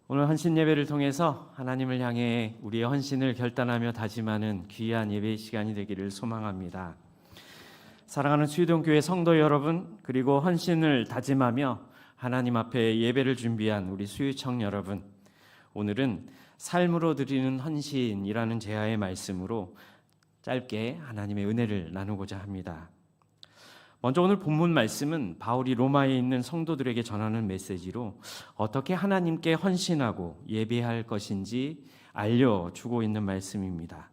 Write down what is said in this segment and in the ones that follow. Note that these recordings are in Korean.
오늘 헌신 예배를 통해서 하나님을 향해 우리의 헌신을 결단하며 다짐하는 귀한 예배의 시간이 되기를 소망합니다. 사랑하는 수유동교회 성도 여러분, 그리고 헌신을 다짐하며 하나님 앞에 예배를 준비한 우리 수유청 여러분, 오늘은 삶으로 드리는 헌신이라는 제야의 말씀으로 짧게 하나님의 은혜를 나누고자 합니다. 먼저 오늘 본문 말씀은 바울이 로마에 있는 성도들에게 전하는 메시지로 어떻게 하나님께 헌신하고 예배할 것인지 알려주고 있는 말씀입니다.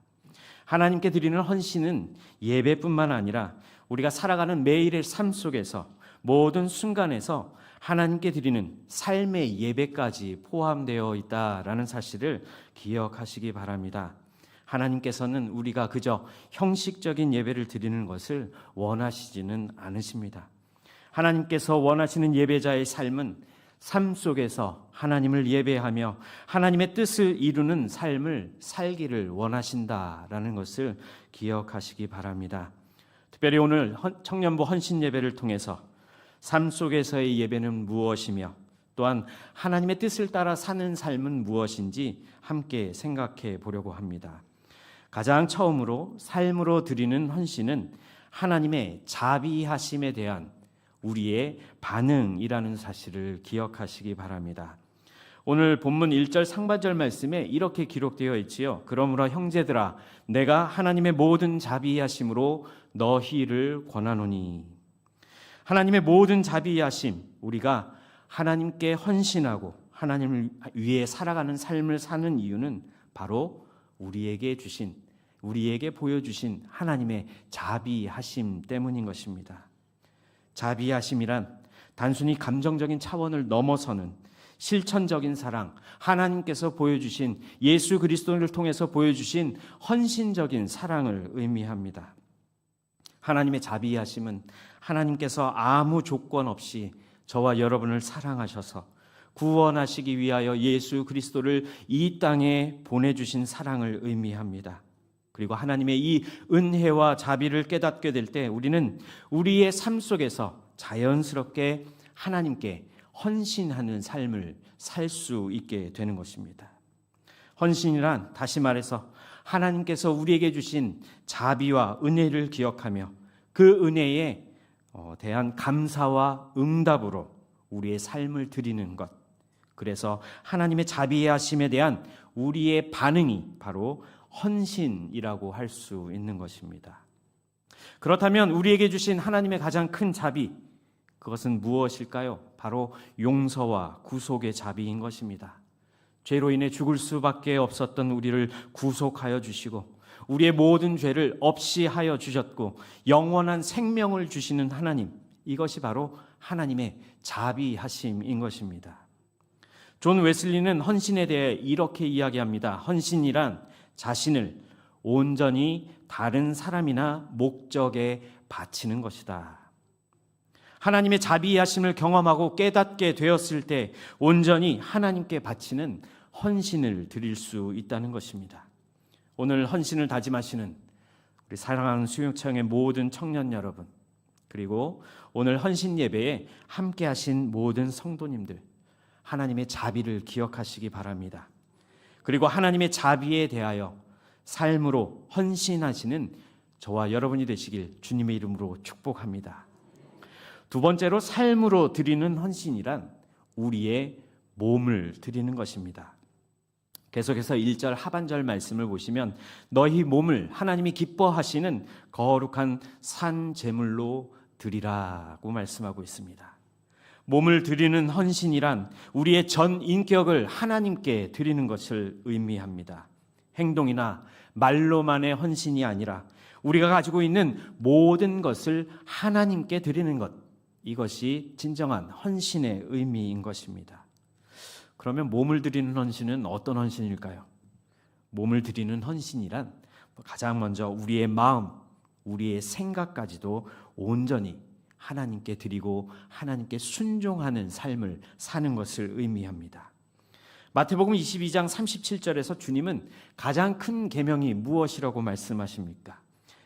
하나님께 드리는 헌신은 예배뿐만 아니라 우리가 살아가는 매일의 삶 속에서 모든 순간에서 하나님께 드리는 삶의 예배까지 포함되어 있다라는 사실을 기억하시기 바랍니다. 하나님께서는 우리가 그저 형식적인 예배를 드리는 것을 원하시지는 않으십니다. 하나님께서 원하시는 예배자의 삶은 삶 속에서 하나님을 예배하며 하나님의 뜻을 이루는 삶을 살기를 원하신다라는 것을 기억하시기 바랍니다. 특별히 오늘 청년부 헌신 예배를 통해서 삶 속에서의 예배는 무엇이며 또한 하나님의 뜻을 따라 사는 삶은 무엇인지 함께 생각해 보려고 합니다. 가장 처음으로 삶으로 드리는 헌신은 하나님의 자비하심에 대한 우리의 반응이라는 사실을 기억하시기 바랍니다. 오늘 본문 1절 상반절 말씀에 이렇게 기록되어 있지요. 그러므로 형제들아 내가 하나님의 모든 자비하심으로 너희를 권하노니. 하나님의 모든 자비하심, 우리가 하나님께 헌신하고 하나님을 위해 살아가는 삶을 사는 이유는 바로 우리에게 보여주신 하나님의 자비하심 때문인 것입니다. 자비하심이란 단순히 감정적인 차원을 넘어서는 실천적인 사랑, 하나님께서 보여주신 예수 그리스도를 통해서 보여주신 헌신적인 사랑을 의미합니다. 하나님의 자비하심은 하나님께서 아무 조건 없이 저와 여러분을 사랑하셔서 구원하시기 위하여 예수 그리스도를 이 땅에 보내주신 사랑을 의미합니다. 그리고 하나님의 이 은혜와 자비를 깨닫게 될 때 우리는 우리의 삶 속에서 자연스럽게 하나님께 헌신하는 삶을 살 수 있게 되는 것입니다. 헌신이란 다시 말해서 하나님께서 우리에게 주신 자비와 은혜를 기억하며 그 은혜에 대한 감사와 응답으로 우리의 삶을 드리는 것. 그래서 하나님의 자비하심에 대한 우리의 반응이 바로 헌신이라고 할 수 있는 것입니다. 그렇다면 우리에게 주신 하나님의 가장 큰 자비, 그것은 무엇일까요? 바로 용서와 구속의 자비인 것입니다. 죄로 인해 죽을 수밖에 없었던 우리를 구속하여 주시고 우리의 모든 죄를 없이 하여 주셨고 영원한 생명을 주시는 하나님, 이것이 바로 하나님의 자비하심인 것입니다. 존 웨슬리는 헌신에 대해 이렇게 이야기합니다. 헌신이란 자신을 온전히 다른 사람이나 목적에 바치는 것이다. 하나님의 자비하심을 경험하고 깨닫게 되었을 때 온전히 하나님께 바치는 헌신을 드릴 수 있다는 것입니다. 오늘 헌신을 다짐하시는 우리 사랑하는 수용청의 모든 청년 여러분, 그리고 오늘 헌신 예배에 함께 하신 모든 성도님들, 하나님의 자비를 기억하시기 바랍니다. 그리고 하나님의 자비에 대하여 삶으로 헌신하시는 저와 여러분이 되시길 주님의 이름으로 축복합니다. 두 번째로 삶으로 드리는 헌신이란 우리의 몸을 드리는 것입니다. 계속해서 1절 하반절 말씀을 보시면 너희 몸을 하나님이 기뻐하시는 거룩한 산 제물로 드리라고 말씀하고 있습니다. 몸을 드리는 헌신이란 우리의 전 인격을 하나님께 드리는 것을 의미합니다. 행동이나 말로만의 헌신이 아니라 우리가 가지고 있는 모든 것을 하나님께 드리는 것, 이것이 진정한 헌신의 의미인 것입니다. 그러면 몸을 드리는 헌신은 어떤 헌신일까요? 몸을 드리는 헌신이란 가장 먼저 우리의 마음, 우리의 생각까지도 온전히 하나님께 드리고 하나님께 순종하는 삶을 사는 것을 의미합니다. 마태복음 22장 37절에서 주님은 가장 큰 계명이 무엇이라고 말씀하십니까?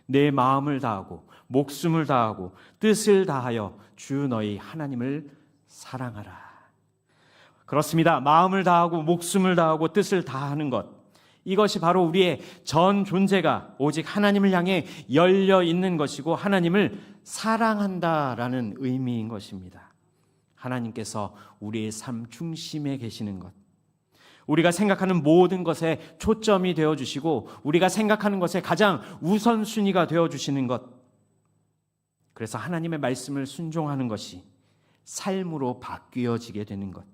내 마음을 다하고 목숨을 다하고 뜻을 다하여 주 너희 하나님을 사랑하라. 그렇습니다. 마음을 다하고 목숨을 다하고 뜻을 다하는 것, 이것이 바로 우리의 전 존재가 오직 하나님을 향해 열려 있는 것이고 하나님을 사랑한다라는 의미인 것입니다. 하나님께서 우리의 삶 중심에 계시는 것, 우리가 생각하는 모든 것에 초점이 되어주시고 우리가 생각하는 것에 가장 우선순위가 되어주시는 것, 그래서 하나님의 말씀을 순종하는 것이 삶으로 바뀌어지게 되는 것,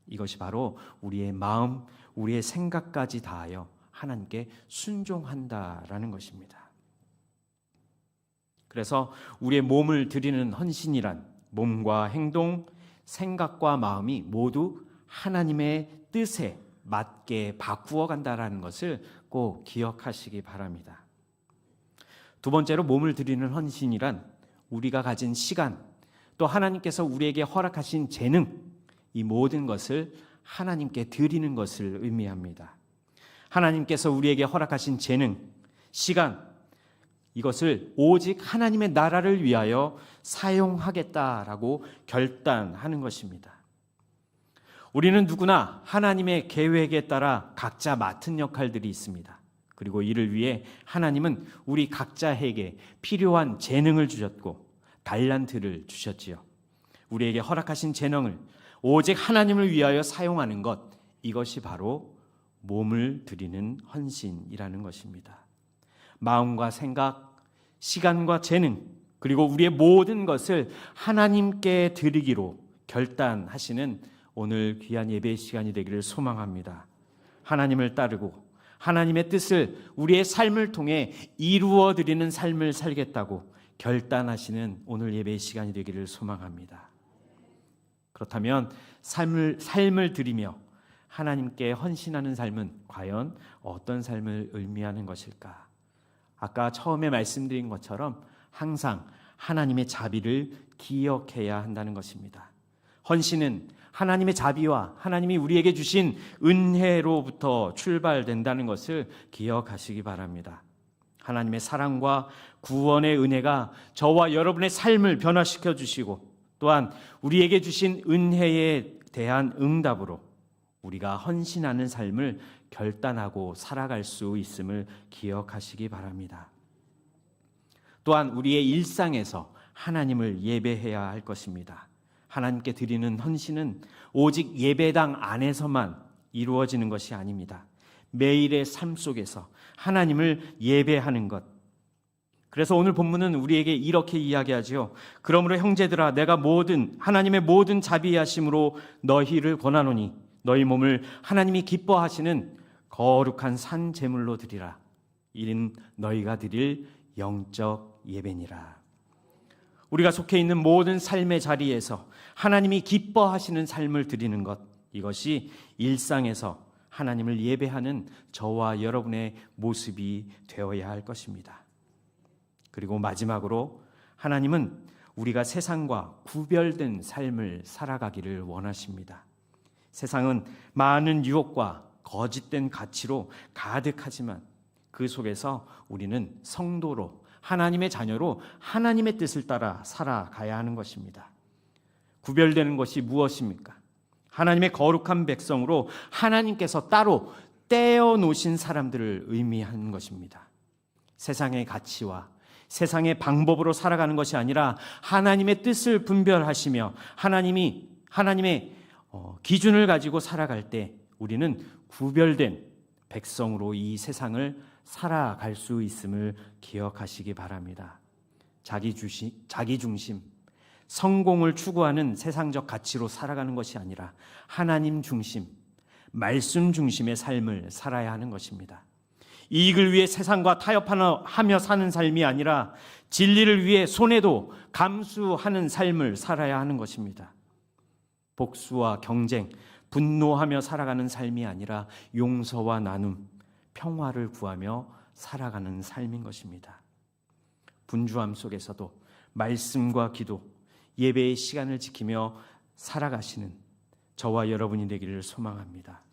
이것이 바로 우리의 마음, 우리의 생각까지 다하여 하나님께 순종한다라는 것입니다. 그래서 우리의 몸을 드리는 헌신이란 몸과 행동, 생각과 마음이 모두 하나님의 뜻에 맞게 바꾸어 간다라는 것을 꼭 기억하시기 바랍니다. 두 번째로 몸을 드리는 헌신이란 우리가 가진 시간, 또 하나님께서 우리에게 허락하신 재능, 이 모든 것을 하나님께 드리는 것을 의미합니다. 하나님께서 우리에게 허락하신 재능, 시간, 이것을 오직 하나님의 나라를 위하여 사용하겠다라고 결단하는 것입니다. 우리는 누구나 하나님의 계획에 따라 각자 맡은 역할들이 있습니다. 그리고 이를 위해 하나님은 우리 각자에게 필요한 재능을 주셨고 달란트를 주셨지요. 우리에게 허락하신 재능을 오직 하나님을 위하여 사용하는 것, 이것이 바로 몸을 드리는 헌신이라는 것입니다. 마음과 생각, 시간과 재능, 그리고 우리의 모든 것을 하나님께 드리기로 결단하시는 오늘 귀한 예배의 시간이 되기를 소망합니다. 하나님을 따르고 하나님의 뜻을 우리의 삶을 통해 이루어 드리는 삶을 살겠다고 결단하시는 오늘 예배의 시간이 되기를 소망합니다. 그렇다면 삶을 드리며 하나님께 헌신하는 삶은 과연 어떤 삶을 의미하는 것일까? 아까 처음에 말씀드린 것처럼 항상 하나님의 자비를 기억해야 한다는 것입니다. 헌신은 하나님의 자비와 하나님이 우리에게 주신 은혜로부터 출발된다는 것을 기억하시기 바랍니다. 하나님의 사랑과 구원의 은혜가 저와 여러분의 삶을 변화시켜 주시고 또한 우리에게 주신 은혜에 대한 응답으로 우리가 헌신하는 삶을 결단하고 살아갈 수 있음을 기억하시기 바랍니다. 또한 우리의 일상에서 하나님을 예배해야 할 것입니다. 하나님께 드리는 헌신은 오직 예배당 안에서만 이루어지는 것이 아닙니다. 매일의 삶 속에서 하나님을 예배하는 것. 그래서 오늘 본문은 우리에게 이렇게 이야기하지요. 그러므로 형제들아, 내가 하나님의 모든 자비하심으로 너희를 권하노니 너희 몸을 하나님이 기뻐하시는 거룩한 산 제물로 드리라. 이는 너희가 드릴 영적 예배니라. 우리가 속해 있는 모든 삶의 자리에서 하나님이 기뻐하시는 삶을 드리는 것, 이것이 일상에서 하나님을 예배하는 저와 여러분의 모습이 되어야 할 것입니다. 그리고 마지막으로 하나님은 우리가 세상과 구별된 삶을 살아가기를 원하십니다. 세상은 많은 유혹과 거짓된 가치로 가득하지만 그 속에서 우리는 성도로, 하나님의 자녀로 하나님의 뜻을 따라 살아가야 하는 것입니다. 구별되는 것이 무엇입니까? 하나님의 거룩한 백성으로 하나님께서 따로 떼어 놓으신 사람들을 의미하는 것입니다. 세상의 가치와 세상의 방법으로 살아가는 것이 아니라 하나님의 뜻을 분별하시며 하나님의 기준을 가지고 살아갈 때 우리는 구별된 백성으로 이 세상을 살아갈 수 있음을 기억하시기 바랍니다. 자기 중심, 성공을 추구하는 세상적 가치로 살아가는 것이 아니라 하나님 중심, 말씀 중심의 삶을 살아야 하는 것입니다. 이익을 위해 세상과 타협하며 사는 삶이 아니라 진리를 위해 손해도 감수하는 삶을 살아야 하는 것입니다. 복수와 경쟁, 분노하며 살아가는 삶이 아니라 용서와 나눔, 평화를 구하며 살아가는 삶인 것입니다. 분주함 속에서도 말씀과 기도, 예배의 시간을 지키며 살아가시는 저와 여러분이 되기를 소망합니다.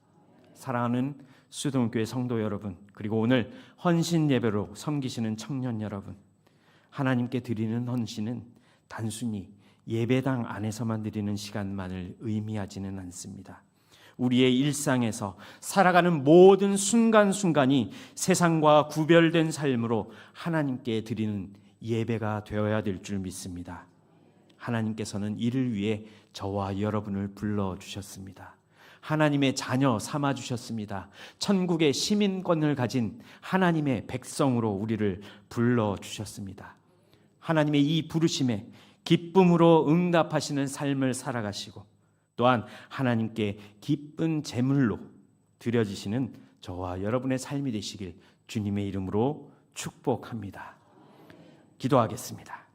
사랑하는 수동교회 성도 여러분, 그리고 오늘 헌신 예배로 섬기시는 청년 여러분, 하나님께 드리는 헌신은 단순히 예배당 안에서만 드리는 시간만을 의미하지는 않습니다. 우리의 일상에서 살아가는 모든 순간순간이 세상과 구별된 삶으로 하나님께 드리는 예배가 되어야 될 줄 믿습니다. 하나님께서는 이를 위해 저와 여러분을 불러주셨습니다. 하나님의 자녀 삼아주셨습니다. 천국의 시민권을 가진 하나님의 백성으로 우리를 불러주셨습니다. 하나님의 이 부르심에 기쁨으로 응답하시는 삶을 살아가시고 또한 하나님께 기쁜 제물로 드려지시는 저와 여러분의 삶이 되시길 주님의 이름으로 축복합니다. 기도하겠습니다.